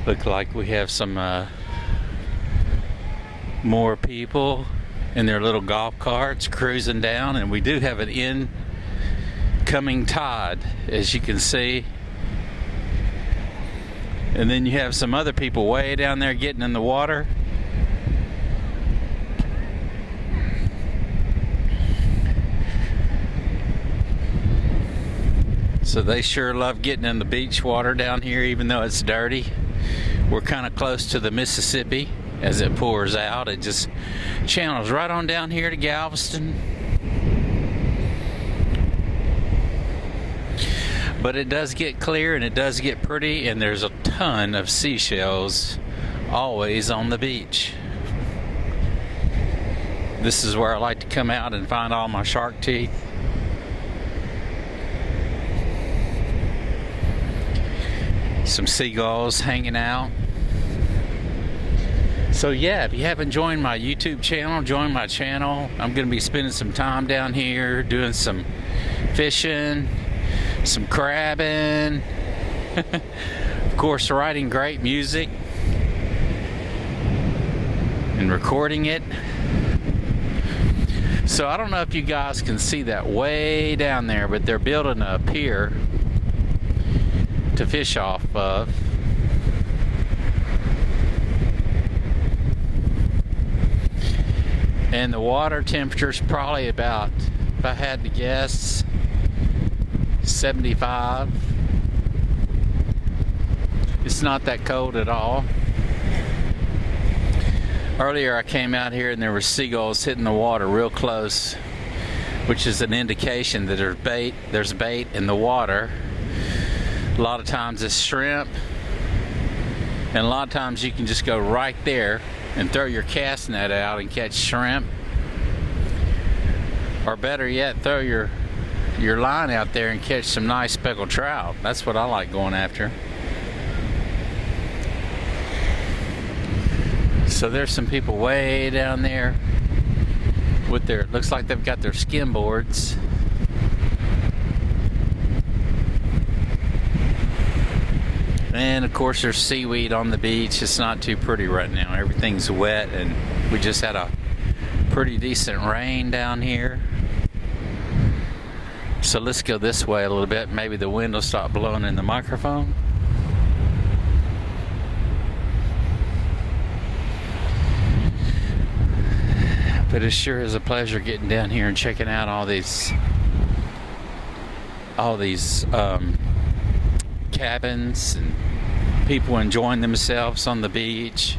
Look like we have some more people in their little golf carts cruising down, and we do have an incoming tide, as you can see. And then you have some other people way down there getting in the water. So they sure love getting in the beach water down here, even though it's dirty. We're kind of close to the Mississippi. As it pours out, it just channels right on down here to Galveston. But it does get clear and it does get pretty, and there's a ton of seashells always on the beach. This is where I like to come out and find all my shark teeth. Some seagulls hanging out. So yeah, if you haven't joined my YouTube channel, join my channel. I'm going to be spending some time down here doing some fishing, some crabbing, of course writing great music and recording it. So I don't know if you guys can see that way down there, but they're building a pier to fish off of. And the water temperature is probably about, if I had to guess, 75. It's not that cold at all. Earlier I came out here and there were seagulls hitting the water real close, which is an indication that there's bait in the water. A lot of times it's shrimp, and a lot of times you can just go right there and throw your cast net out and catch shrimp, or better yet, throw your line out there and catch some nice speckled trout. That's what I like going after. So there's some people way down there with their, looks like they've got their skim boards. And of course there's seaweed on the beach. It's not too pretty right now. Everything's wet, and we just had a pretty decent rain down here. So let's go this way a little bit. Maybe the wind will stop blowing in the microphone. But it sure is a pleasure getting down here and checking out all these cabins and people enjoying themselves on the beach,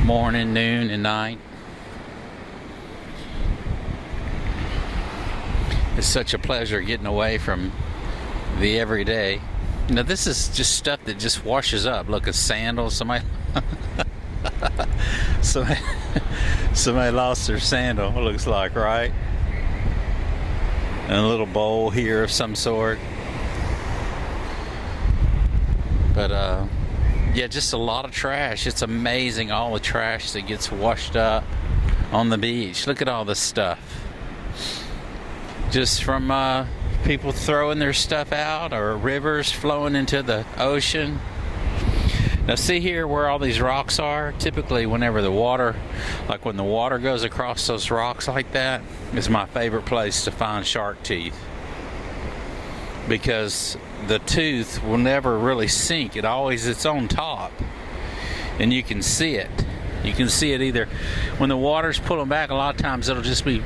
morning, noon, and night. It's such a pleasure getting away from the everyday. Now this is just stuff that just washes up. Look, a sandal. Somebody lost their sandal, it looks like, right? And a little bowl here of some sort. But yeah, just a lot of trash. It's amazing all the trash that gets washed up on the beach. Look at all this stuff. Just from people throwing their stuff out, or rivers flowing into the ocean. Now see here where all these rocks are? Typically whenever the water, like when the water goes across those rocks like that, is my favorite place to find shark teeth. Because the tooth will never really sink. It's on top, and you can see it. You can see it either when the water's pulling back. A lot of times it'll just be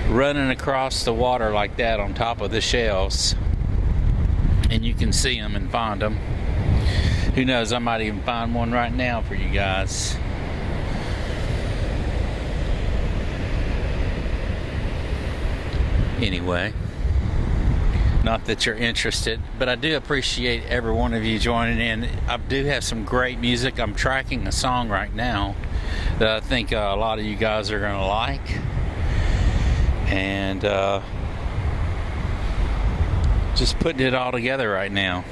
running across the water like that on top of the shells, and you can see them and find them. Who knows, I might even find one right now for you guys. Anyway, not that you're interested, but I do appreciate every one of you joining in. I do have some great music. I'm tracking a song right now that I think a lot of you guys are going to like. And just putting it all together right now.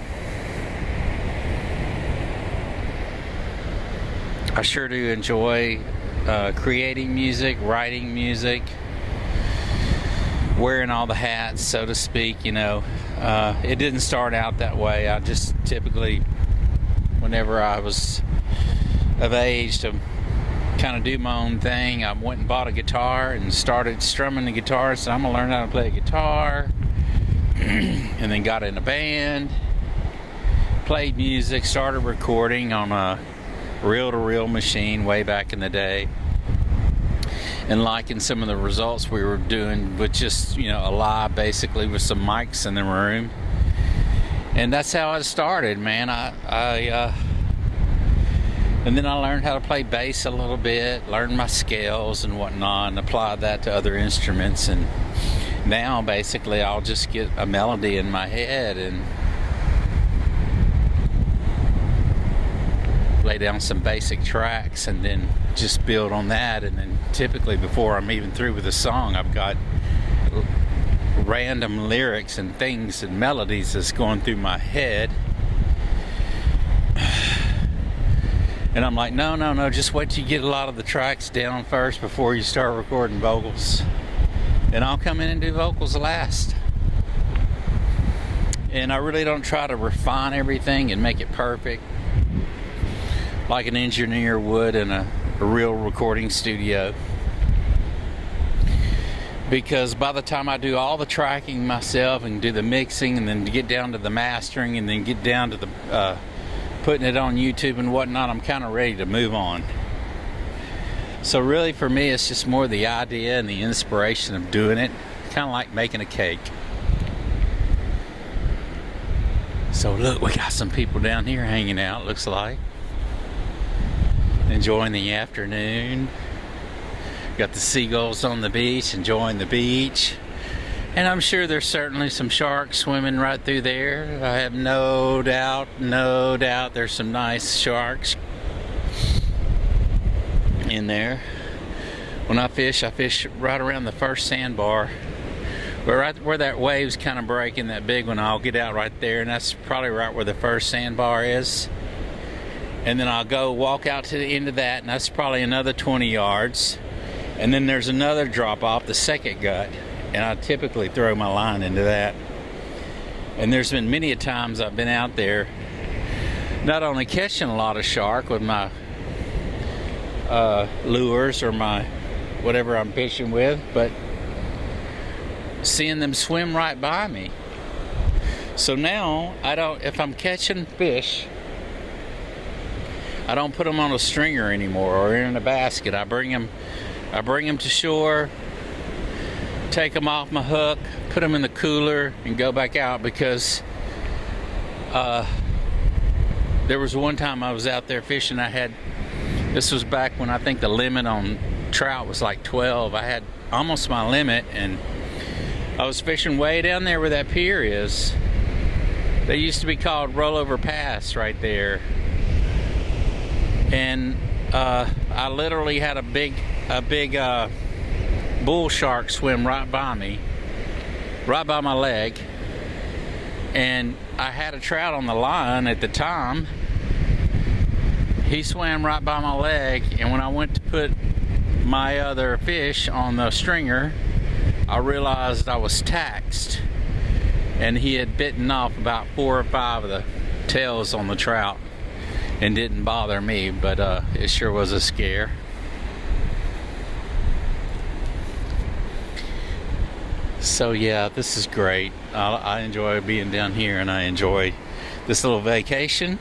I sure do enjoy creating music, writing music, wearing all the hats, so to speak. You know, it didn't start out that way. I just typically whenever I was of age to kind of do my own thing, I went and bought a guitar and started strumming the guitar. So I'm gonna learn how to play a guitar. And then got in a band, played music, started recording on a reel-to-reel machine way back in the day, and liking some of the results we were doing with just, a live, basically, with some mics in the room. And that's how I started, man. And then I learned how to play bass a little bit, learned my scales and whatnot, and applied that to other instruments. And now, basically, I'll just get a melody in my head and lay down some basic tracks and then just build on that. And then typically, before I'm even through with a song, I've got random lyrics and things and melodies that's going through my head. And I'm like, no, just wait till you get a lot of the tracks down first before you start recording vocals. And I'll come in and do vocals last. And I really don't try to refine everything and make it perfect like an engineer would in a real recording studio. Because by the time I do all the tracking myself and do the mixing and then get down to the mastering and then get down to the putting it on YouTube and whatnot, I'm kind of ready to move on. So really for me, it's just more the idea and the inspiration of doing it, kind of like making a cake. So look, we got some people down here hanging out, looks like, enjoying the afternoon. Got the seagulls on the beach, enjoying the beach. And I'm sure there's certainly some sharks swimming right through there. I have no doubt there's some nice sharks in there. When I fish right around the first sandbar. But right where that wave's kind of breaking, that big one, I'll get out right there, and that's probably right where the first sandbar is. And then I'll go walk out to the end of that, and that's probably another 20 yards. And then there's another drop off, the second gut. And I typically throw my line into that. And there's been many a times I've been out there not only catching a lot of shark with my lures or my whatever I'm fishing with, but seeing them swim right by me. So now if I'm catching fish, I don't put them on a stringer anymore or in a basket. I bring them to shore, take them off my hook, put them in the cooler, and go back out. Because there was one time I was out there fishing. This was back when I think the limit on trout was like 12. I had almost my limit, and I was fishing way down there where that pier is. They used to be called Rollover Pass right there. And I literally had a big bull shark swim right by me, right by my leg, and I had a trout on the line at the time. He swam right by my leg, and when I went to put my other fish on the stringer, I realized I was taxed, and he had bitten off about 4 or 5 of the tails on the trout and didn't bother me, but it sure was a scare. So yeah, this is great. I enjoy being down here, and I enjoy this little vacation.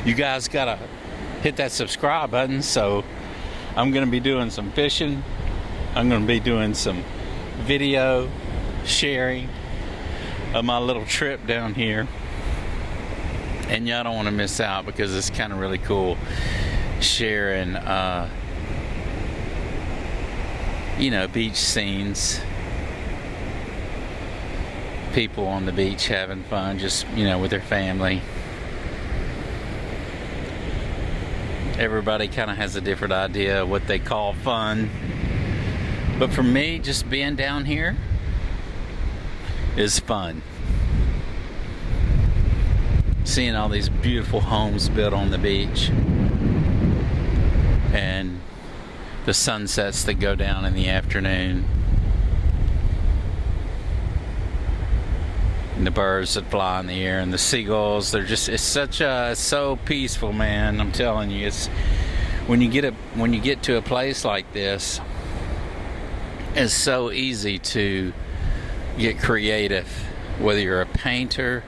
You guys gotta hit that subscribe button. So I'm gonna be doing some fishing. I'm gonna be doing some video sharing of my little trip down here, and y'all don't want to miss out because it's kind of really cool sharing beach scenes, people on the beach having fun, just with their family. Everybody kind of has a different idea of what they call fun, but for me, just being down here is fun. Seeing all these beautiful homes built on the beach and the sunsets that go down in the afternoon. And the birds that fly in the air and the seagulls, it's so peaceful, man. I'm telling you, it's when you get to a place like this, it's so easy to get creative, whether you're a painter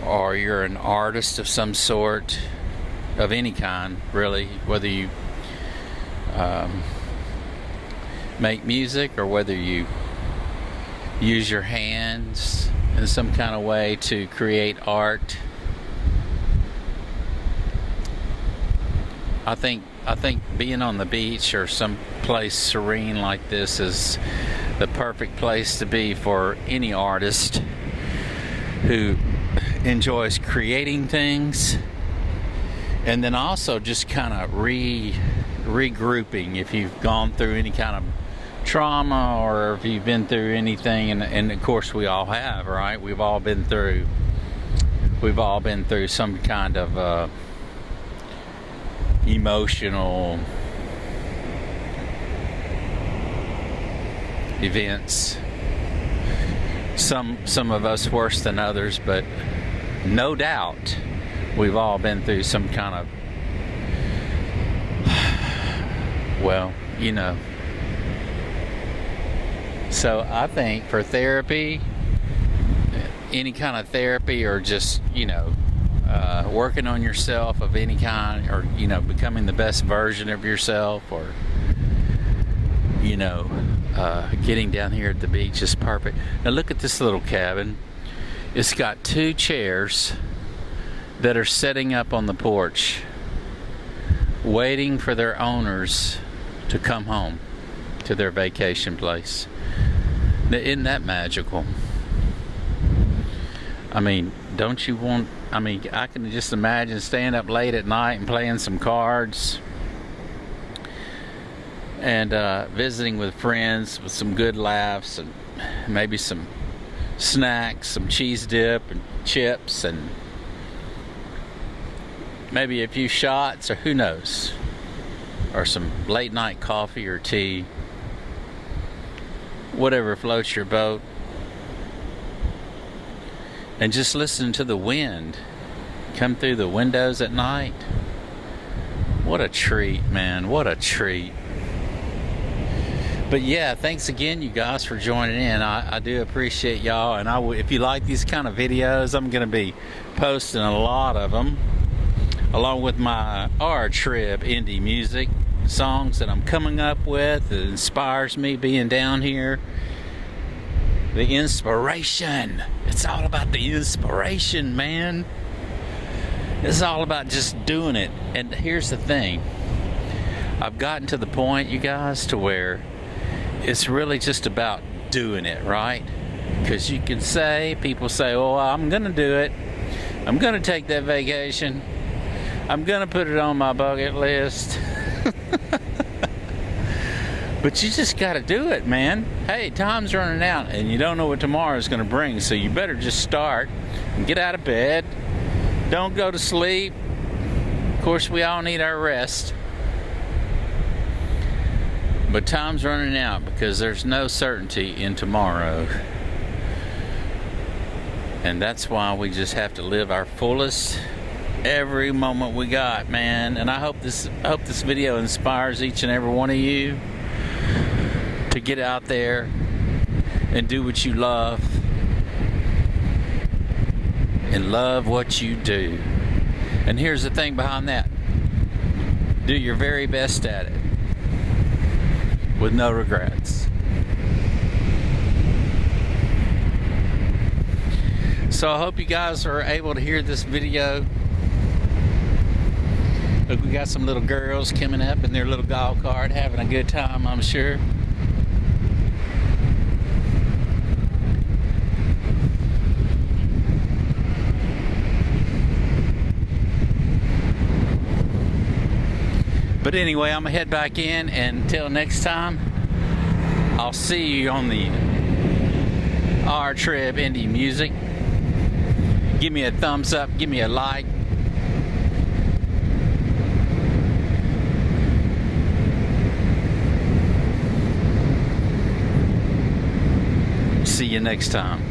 or you're an artist of some sort, of any kind, really, whether you make music or whether you use your hands in some kind of way to create art. I think being on the beach or some place serene like this is the perfect place to be for any artist who enjoys creating things, and then also just kind of regrouping if you've gone through any kind of trauma or if you've been through anything, and of course we all have, right? We've all been through some kind of emotional events. Some of us worse than others, but no doubt we've all been through some kind of, well, you know. So I think for therapy, any kind of therapy, or just, you know, working on yourself of any kind, or, you know, becoming the best version of yourself, or, you know, getting down here at the beach is perfect. Now look at this little cabin. It's got 2 chairs that are setting up on the porch, waiting for their owners to come home to their vacation place. Now, isn't that magical? I mean, don't you want, I mean, I can just imagine staying up late at night and playing some cards and visiting with friends with some good laughs and maybe some snacks, some cheese dip and chips, and maybe a few shots, or who knows, or some late night coffee or tea, whatever floats your boat, and just listen to the wind come through the windows at night. What a treat, man, what a treat. But yeah, thanks again, you guys, for joining in. I do appreciate y'all, and if you like these kind of videos, I'm going to be posting a lot of them, along with my trip indie music songs that I'm coming up with that inspires me being down here. The inspiration. It's all about the inspiration, man. It's all about just doing it. And here's the thing. I've gotten to the point, you guys, to where it's really just about doing it, right? Because you can say, people say, oh, I'm going to do it. I'm going to take that vacation. I'm going to put it on my bucket list. But you just got to do it, man. Hey, time's running out, and you don't know what tomorrow is going to bring, so you better just start and get out of bed. Don't go to sleep. Of course, we all need our rest. But time's running out because there's no certainty in tomorrow. And that's why we just have to live our fullest every moment we got, man. And I hope this video inspires each and every one of you to get out there and do what you love and love what you do. And here's the thing behind that. Do your very best at it with no regrets. So I hope you guys are able to hear this video. Look, we got some little girls coming up in their little golf cart having a good time, I'm sure. But anyway, I'm gonna head back in, and until next time, I'll see you on the our trip indie music. Give me a thumbs up, give me a like. See you next time.